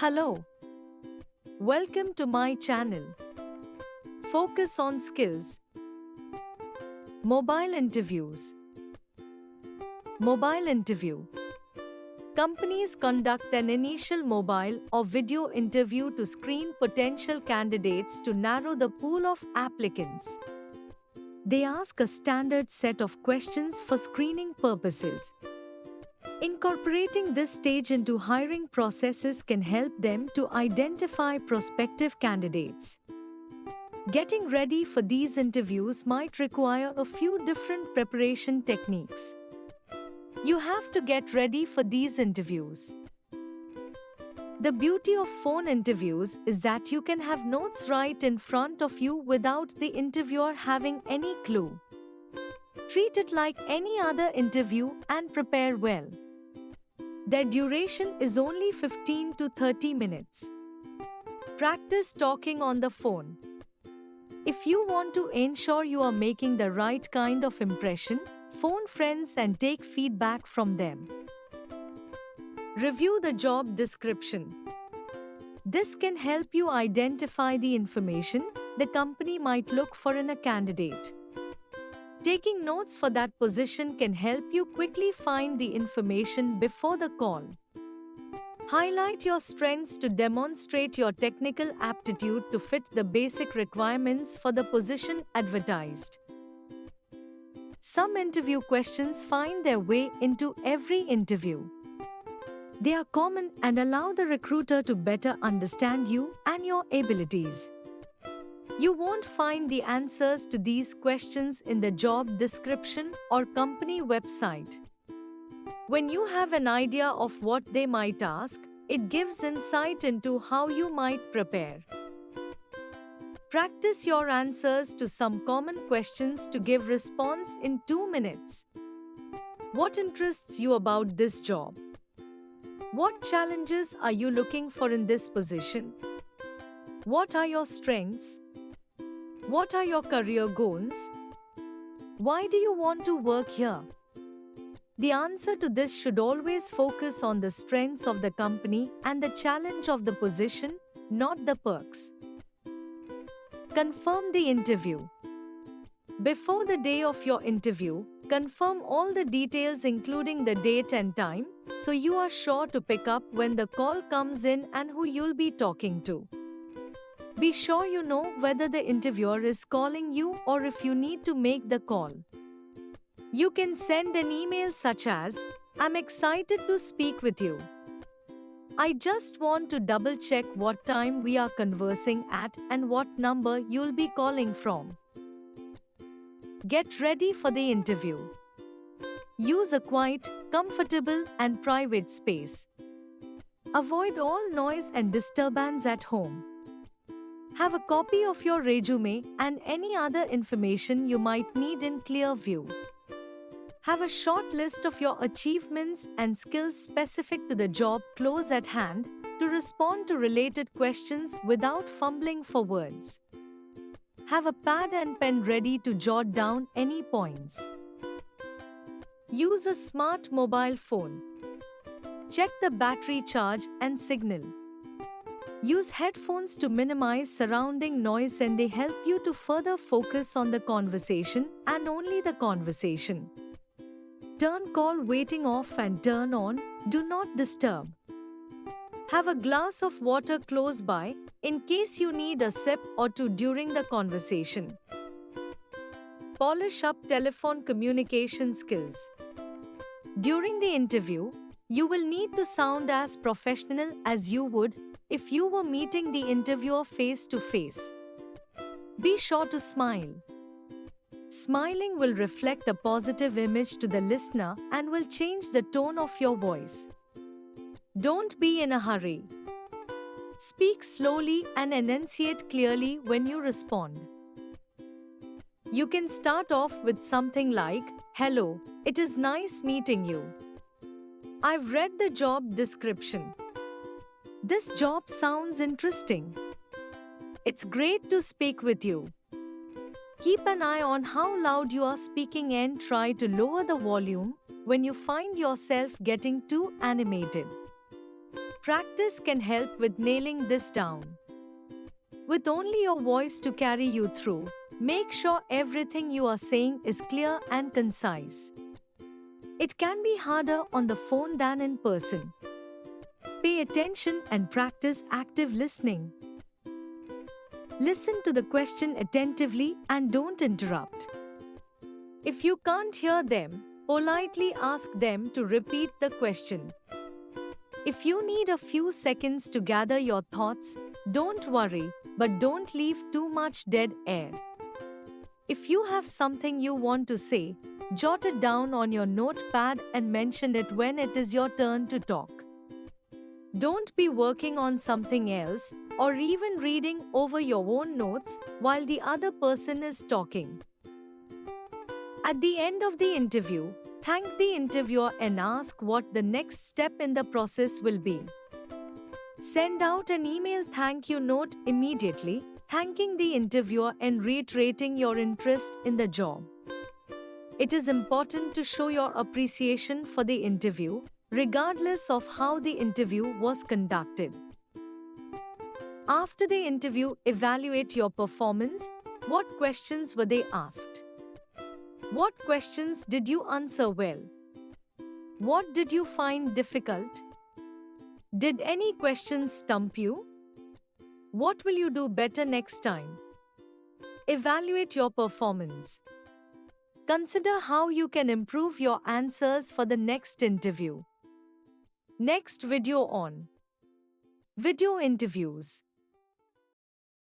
Hello, welcome to my channel. Focus on skills. Mobile interviews. Mobile interview. Companies conduct an initial mobile or video interview to screen potential candidates to narrow the pool of applicants. They ask a standard set of questions for screening purposes. Incorporating this stage into hiring processes can help them to identify prospective candidates. Getting ready for these interviews might require a few different preparation techniques. You have to get ready for these interviews. The beauty of phone interviews is that you can have notes right in front of you without the interviewer having any clue. Treat it like any other interview and prepare well. Their duration is only 15 to 30 minutes. Practice talking on the phone. If you want to ensure you are making the right kind of impression, phone friends and take feedback from them. Review the job description. This can help you identify the information the company might look for in a candidate. Taking notes for that position can help you quickly find the information before the call. Highlight your strengths to demonstrate your technical aptitude to fit the basic requirements for the position advertised. Some interview questions find their way into every interview. They are common and allow the recruiter to better understand you and your abilities. You won't find the answers to these questions in the job description or company website. When you have an idea of what they might ask, it gives insight into how you might prepare. Practice your answers to some common questions to give response in 2 minutes. What interests you about this job? What challenges are you looking for in this position? What are your strengths? What are your career goals? Why do you want to work here? The answer to this should always focus on the strengths of the company and the challenge of the position, not the perks. Confirm the interview. Before the day of your interview, confirm all the details including the date and time, so you are sure to pick up when the call comes in and who you'll be talking to. Be sure you know whether the interviewer is calling you or if you need to make the call. You can send an email such as, "I'm excited to speak with you. I just want to double check what time we are conversing at and what number you'll be calling from." Get ready for the interview. Use a quiet, comfortable, and private space. Avoid all noise and disturbance at home. Have a copy of your resume and any other information you might need in clear view. Have a short list of your achievements and skills specific to the job close at hand to respond to related questions without fumbling for words. Have a pad and pen ready to jot down any points. Use a smart mobile phone. Check the battery charge and signal. Use headphones to minimize surrounding noise and they help you to further focus on the conversation and only the conversation. Turn call waiting off and turn on do not disturb. Have a glass of water close by in case you need a sip or two during the conversation. Polish up telephone communication skills. During the interview, you will need to sound as professional as you would if you were meeting the interviewer face to face. Be sure to smile. Smiling will reflect a positive image to the listener and will change the tone of your voice. Don't be in a hurry. Speak slowly and enunciate clearly when you respond. You can start off with something like, "Hello, it is nice meeting you. I've read the job description. This job sounds interesting. It's great to speak with you. Keep an eye on how loud you are speaking and try to lower the volume when you find yourself getting too animated." Practice can help with nailing this down. With only your voice to carry you through, make sure everything you are saying is clear and concise. It can be harder on the phone than in person. Pay attention and practice active listening. Listen to the question attentively and don't interrupt. If you can't hear them, politely ask them to repeat the question. If you need a few seconds to gather your thoughts, don't worry, but don't leave too much dead air. If you have something you want to say, jot it down on your notepad and mention it when it is your turn to talk. Don't be working on something else or even reading over your own notes while the other person is talking. At the end of the interview, thank the interviewer and ask what the next step in the process will be. Send out an email thank you note immediately, thanking the interviewer and reiterating your interest in the job. It is important to show your appreciation for the interview, regardless of how the interview was conducted. After the interview, evaluate your performance. What questions were they asked? What questions did you answer well? What did you find difficult? Did any questions stump you? What will you do better next time? Evaluate your performance. Consider how you can improve your answers for the next interview. Next video on video interviews.